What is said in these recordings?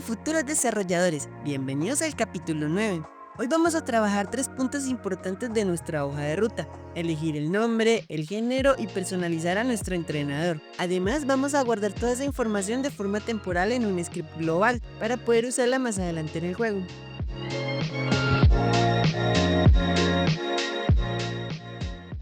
futuros desarrolladores, bienvenidos al capítulo 9. Hoy vamos a trabajar 3 puntos importantes de nuestra hoja de ruta: elegir el nombre, el género y personalizar a nuestro entrenador. Además, vamos a guardar toda esa información de forma temporal en un script global para poder usarla más adelante en el juego.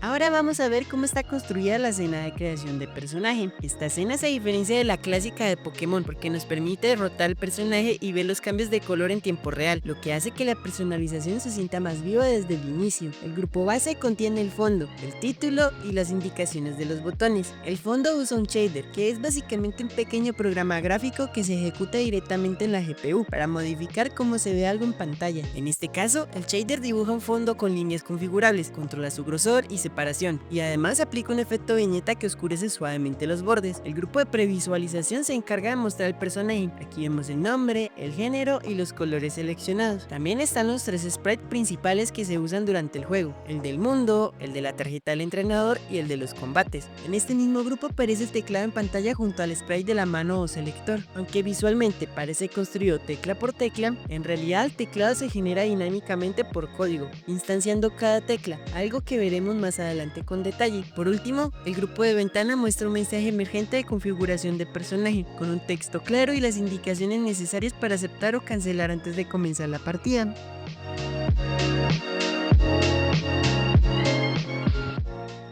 Ahora vamos a ver cómo está construida la escena de creación de personaje. Esta escena se diferencia de la clásica de Pokémon porque nos permite derrotar al personaje y ver los cambios de color en tiempo real, lo que hace que la personalización se sienta más viva desde el inicio. El grupo base contiene el fondo, el título y las indicaciones de los botones. El fondo usa un shader, que es básicamente un pequeño programa gráfico que se ejecuta directamente en la GPU para modificar cómo se ve algo en pantalla. En este caso, el shader dibuja un fondo con líneas configurables, controla su grosor y separación, y además aplica un efecto viñeta que oscurece suavemente los bordes. El grupo de previsualización se encarga de mostrar el personaje. Aquí vemos el nombre, el género y los colores seleccionados. También están los 3 sprites principales que se usan durante el juego: el del mundo, el de la tarjeta del entrenador y el de los combates. En este mismo grupo aparece el teclado en pantalla junto al sprite de la mano o selector. Aunque visualmente parece construido tecla por tecla, en realidad el teclado se genera dinámicamente por código, instanciando cada tecla, algo que veremos más adelante con detalle. Por último, el grupo de ventana muestra un mensaje emergente de configuración de personaje, con un texto claro y las indicaciones necesarias para aceptar o cancelar antes de comenzar la partida.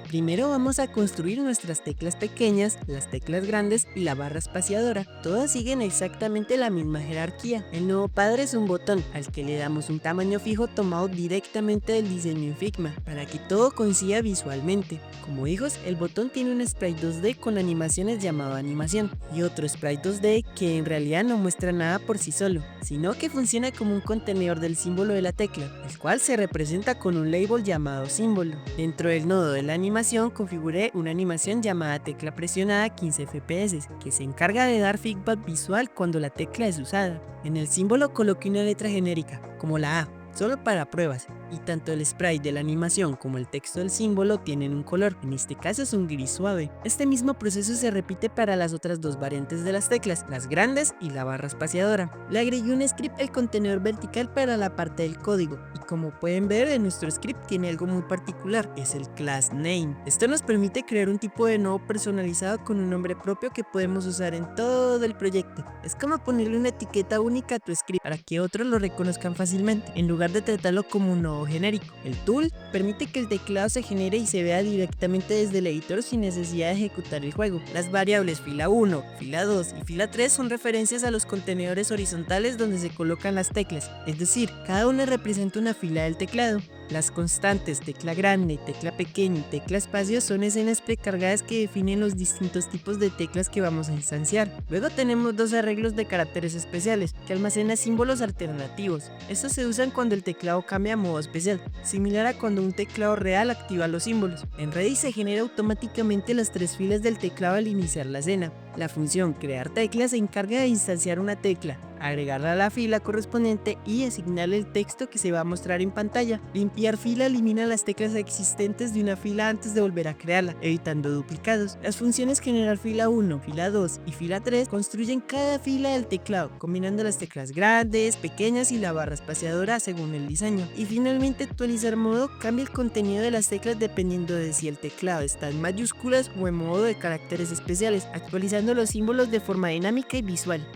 Primero vamos a construir nuestras teclas pequeñas, las teclas grandes y la barra espaciadora. Todas siguen exactamente la misma jerarquía. El nuevo padre es un botón al que le damos un tamaño fijo tomado directamente del diseño en Figma, para que todo coincida visualmente. Como hijos, el botón tiene un sprite 2D con animaciones llamado animación, y otro sprite 2D que en realidad no muestra nada por sí solo, sino que funciona como un contenedor del símbolo de la tecla, el cual se representa con un label llamado símbolo. Dentro del nodo de la animación configuré una animación llamada tecla presionada 15 FPS, que se encarga de dar feedback visual cuando la tecla es usada. En el símbolo coloqué una letra genérica, como la A, solo para pruebas, y tanto el sprite de la animación como el texto del símbolo tienen un color, en este caso es un gris suave. Este mismo proceso se repite para las otras 2 variantes de las teclas, las grandes y la barra espaciadora. Le agregué un script al contenedor vertical para la parte del código, y como pueden ver, en nuestro script tiene algo muy particular: es el class name. Esto nos permite crear un tipo de nodo personalizado con un nombre propio que podemos usar en todo el proyecto. Es como ponerle una etiqueta única a tu script para que otros lo reconozcan fácilmente, en lugar de tratarlo como un nodo genérico. El tool permite que el teclado se genere y se vea directamente desde el editor sin necesidad de ejecutar el juego. Las variables fila 1, fila 2 y fila 3 son referencias a los contenedores horizontales donde se colocan las teclas, es decir, cada una representa una fila del teclado. Las constantes tecla grande, tecla pequeña y tecla espacio son escenas precargadas que definen los distintos tipos de teclas que vamos a instanciar. Luego tenemos 2 arreglos de caracteres especiales que almacenan símbolos alternativos. Estos se usan cuando el teclado cambia a modo especial, similar a cuando un teclado real activa los símbolos. En Redis se genera automáticamente las 3 filas del teclado al iniciar la escena. La función crear teclas se encarga de instanciar una tecla, agregarla a la fila correspondiente y asignarle el texto que se va a mostrar en pantalla. Limpiar fila elimina las teclas existentes de una fila antes de volver a crearla, evitando duplicados. Las funciones generar fila 1, fila 2 y fila 3 construyen cada fila del teclado, combinando las teclas grandes, pequeñas y la barra espaciadora según el diseño. Y finalmente, actualizar modo cambia el contenido de las teclas dependiendo de si el teclado está en mayúsculas o en modo de caracteres especiales, actualizando los símbolos de forma dinámica y visual.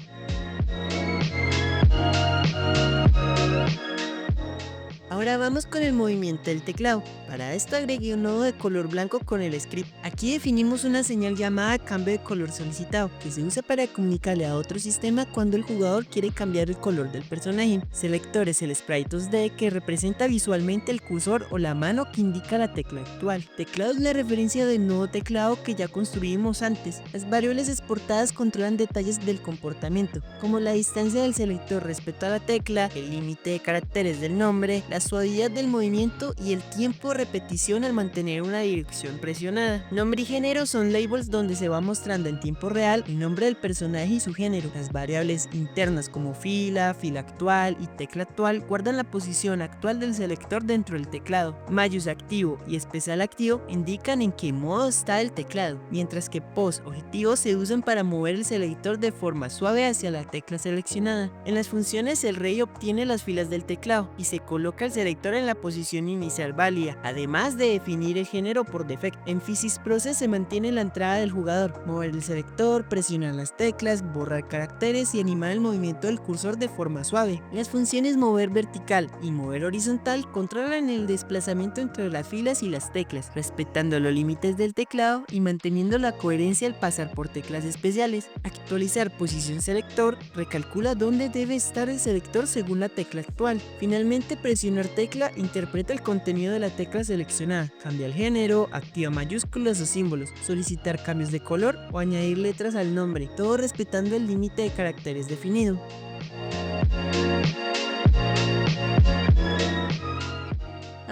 Ahora vamos con el movimiento del teclado. Para esto agregué un nodo de color blanco con el script. Aquí definimos una señal llamada cambio de color solicitado, que se usa para comunicarle a otro sistema cuando el jugador quiere cambiar el color del personaje. Selector es el sprite 2D que representa visualmente el cursor o la mano que indica la tecla actual. Teclado es la referencia del nuevo teclado que ya construimos antes. Las variables exportadas controlan detalles del comportamiento, como la distancia del selector respecto a la tecla, el límite de caracteres del nombre, la suavidad del movimiento y el tiempo de repetición al mantener una dirección presionada. Nombre y género son labels donde se va mostrando en tiempo real el nombre del personaje y su género. Las variables internas como fila, fila actual y tecla actual guardan la posición actual del selector dentro del teclado. Mayús activo y especial activo indican en qué modo está el teclado, mientras que pos objetivo se usan para mover el selector de forma suave hacia la tecla seleccionada. En las funciones el rey obtiene las filas del teclado y se coloca el selector en la posición inicial válida, además de definir el género por defecto. En Physics Process se mantiene la entrada del jugador, mover el selector, presionar las teclas, borrar caracteres y animar el movimiento del cursor de forma suave. Las funciones mover vertical y mover horizontal controlan el desplazamiento entre las filas y las teclas, respetando los límites del teclado y manteniendo la coherencia al pasar por teclas especiales. Actualizar posición selector recalcula dónde debe estar el selector según la tecla actual. Finalmente, presionar tecla interpreta el contenido de la tecla seleccionada, cambia el género, activa mayúsculas o símbolos, solicitar cambios de color o añadir letras al nombre, todo respetando el límite de caracteres definido.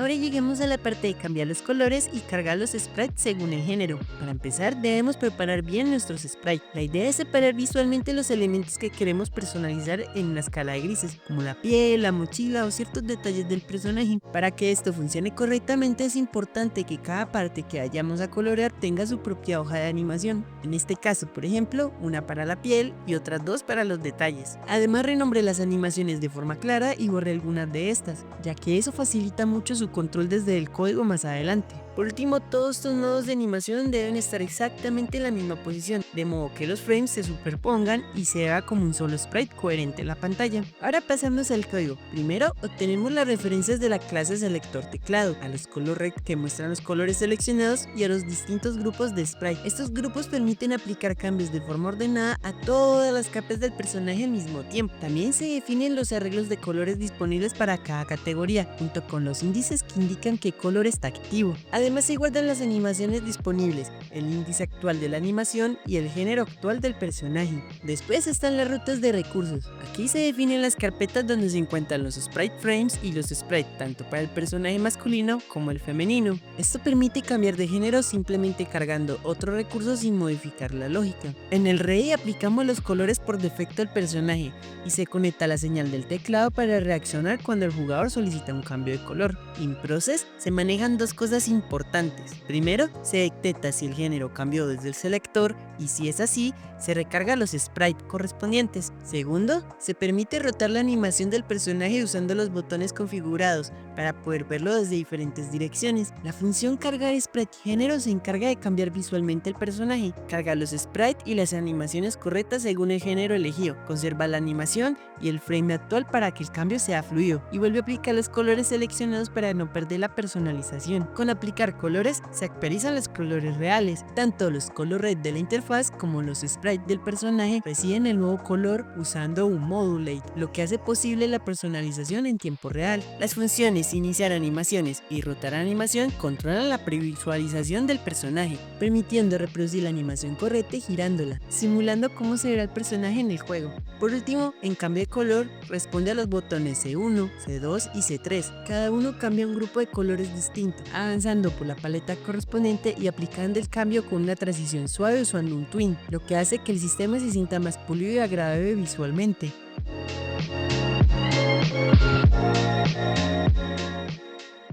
Ahora lleguemos a la parte de cambiar los colores y cargar los sprites según el género. Para empezar, debemos preparar bien nuestros sprites. La idea es separar visualmente los elementos que queremos personalizar en una escala de grises, como la piel, la mochila o ciertos detalles del personaje. Para que esto funcione correctamente es importante que cada parte que vayamos a colorear tenga su propia hoja de animación. En este caso, por ejemplo, una para la piel y otras dos para los detalles. Además, renombré las animaciones de forma clara y borré algunas de estas, ya que eso facilita mucho su control desde el código más adelante. Por último, todos estos nodos de animación deben estar exactamente en la misma posición, de modo que los frames se superpongan y se vea como un solo sprite coherente en la pantalla. Ahora pasamos al código. Primero, obtenemos las referencias de la clase selector teclado, a los color rect que muestran los colores seleccionados y a los distintos grupos de sprite. Estos grupos permiten aplicar cambios de forma ordenada a todas las capas del personaje al mismo tiempo. También se definen los arreglos de colores disponibles para cada categoría, junto con los índices que indican qué color está activo. Además se guardan las animaciones disponibles, el índice actual de la animación y el género actual del personaje. Después están las rutas de recursos. Aquí se definen las carpetas donde se encuentran los sprite frames y los sprites tanto para el personaje masculino como el femenino. Esto permite cambiar de género simplemente cargando otro recurso sin modificar la lógica. En el rey aplicamos los colores por defecto al personaje y se conecta la señal del teclado para reaccionar cuando el jugador solicita un cambio de color. En Process se manejan dos cosas importantes. Primero, se detecta si el género cambió desde el selector y si es así, se recarga los sprites correspondientes. Segundo, se permite rotar la animación del personaje usando los botones configurados para poder verlo desde diferentes direcciones. La función cargar sprite género se encarga de cambiar visualmente el personaje, carga los sprites y las animaciones correctas según el género elegido, conserva la animación y el frame actual para que el cambio sea fluido y vuelve a aplicar los colores seleccionados para no perder la personalización. Con aplicar colores se actualizan los colores reales, tanto los color red de la interfaz como los sprites del personaje reciben el nuevo color usando un modulate, lo que hace posible la personalización en tiempo real. Las funciones iniciar animaciones y rotar animación controlan la previsualización del personaje, permitiendo reproducir la animación correcta y girándola, simulando cómo se verá el personaje en el juego. Por último, en cambio de color, responde a los botones C1, C2 y C3. Cada uno cambia un grupo de colores distintos, avanzando por la paleta correspondiente y aplicando el cambio con una transición suave usando un twin, lo que hace que el sistema se sienta más pulido y agradable visualmente.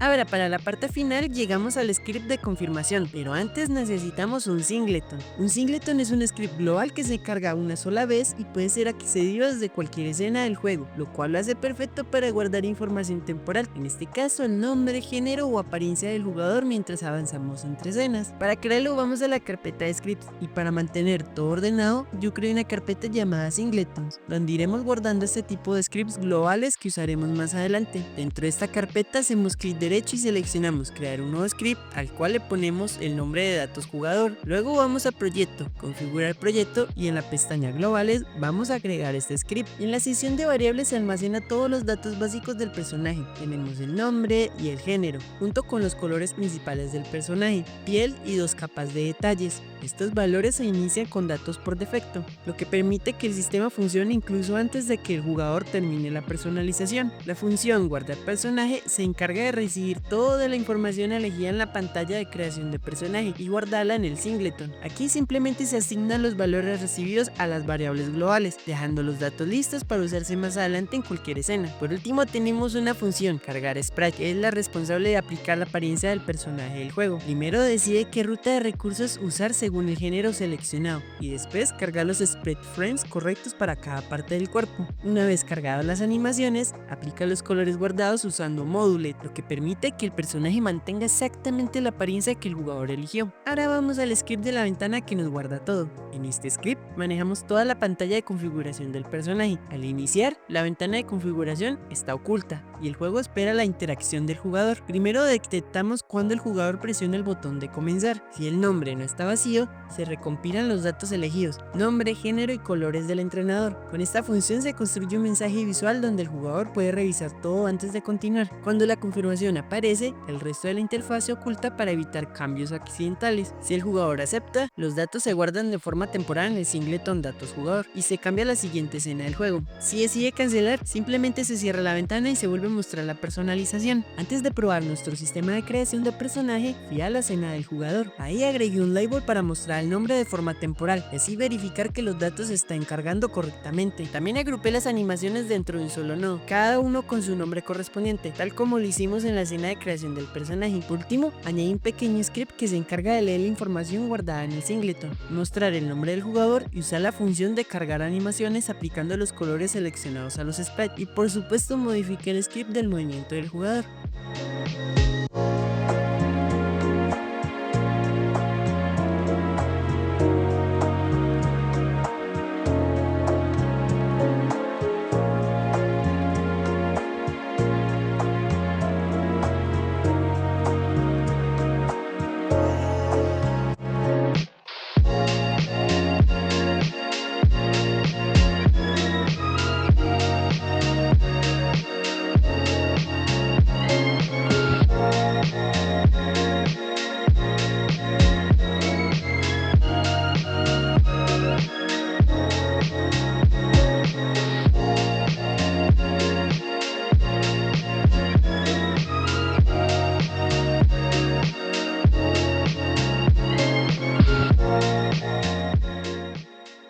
Ahora para la parte final llegamos al script de confirmación, pero antes necesitamos un singleton. Un singleton es un script global que se carga una sola vez y puede ser accedido desde cualquier escena del juego, lo cual lo hace perfecto para guardar información temporal, en este caso el nombre, género o apariencia del jugador mientras avanzamos entre escenas. Para crearlo vamos a la carpeta de scripts y para mantener todo ordenado yo creé una carpeta llamada singletons, donde iremos guardando este tipo de scripts globales que usaremos más adelante. Dentro de esta carpeta hacemos clic derecho derecho y seleccionamos crear un nuevo script al cual le ponemos el nombre de datos jugador. Luego vamos a proyecto, configurar proyecto y en la pestaña globales vamos a agregar este script. En la sección de variables se almacena todos los datos básicos del personaje. Tenemos el nombre y el género, junto con los colores principales del personaje, piel y 2 capas de detalles. Estos valores se inician con datos por defecto, lo que permite que el sistema funcione incluso antes de que el jugador termine la personalización. La función guardar personaje se encarga de recibir toda la información elegida en la pantalla de creación de personaje y guardarla en el singleton. Aquí simplemente se asignan los valores recibidos a las variables globales, dejando los datos listos para usarse más adelante en cualquier escena. Por último tenemos una función, cargar sprite, que es la responsable de aplicar la apariencia del personaje del juego. Primero decide qué ruta de recursos usar según el género seleccionado y después cargar los sprite frames correctos para cada parte del cuerpo. Una vez cargadas las animaciones, aplica los colores guardados usando Modulate, lo que permite que el personaje mantenga exactamente la apariencia que el jugador eligió. Ahora vamos al script de la ventana que nos guarda todo. En este script manejamos toda la pantalla de configuración del personaje. Al iniciar, la ventana de configuración está oculta y el juego espera la interacción del jugador. Primero detectamos cuando el jugador presiona el botón de comenzar. Si el nombre no está vacío, se recompilan los datos elegidos, nombre, género y colores del entrenador. Con esta función se construye un mensaje visual donde el jugador puede revisar todo antes de continuar. Cuando la confirmación aparece, el resto de la interfaz se oculta para evitar cambios accidentales. Si el jugador acepta, los datos se guardan de forma temporal en el singleton datos jugador y se cambia a la siguiente escena del juego. Si decide cancelar, simplemente se cierra la ventana y se vuelve a mostrar la personalización. Antes de probar nuestro sistema de creación de personaje, fui a la escena del jugador. Ahí agregué un label para mostrar el nombre de forma temporal y así verificar que los datos se están cargando correctamente. También agrupé las animaciones dentro de un solo nodo, cada uno con su nombre correspondiente, tal como lo hicimos en la escena de creación del personaje. Por último, añadí un pequeño script que se encarga de leer la información guardada en el singleton, mostrar el nombre del jugador y usar la función de cargar animaciones aplicando los colores seleccionados a los sprites, y por supuesto modifiqué el script del movimiento del jugador.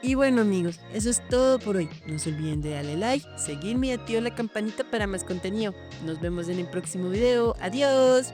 Y bueno amigos, eso es todo por hoy. No se olviden de darle like, seguirme y activar la campanita para más contenido. Nos vemos en el próximo video. ¡Adiós!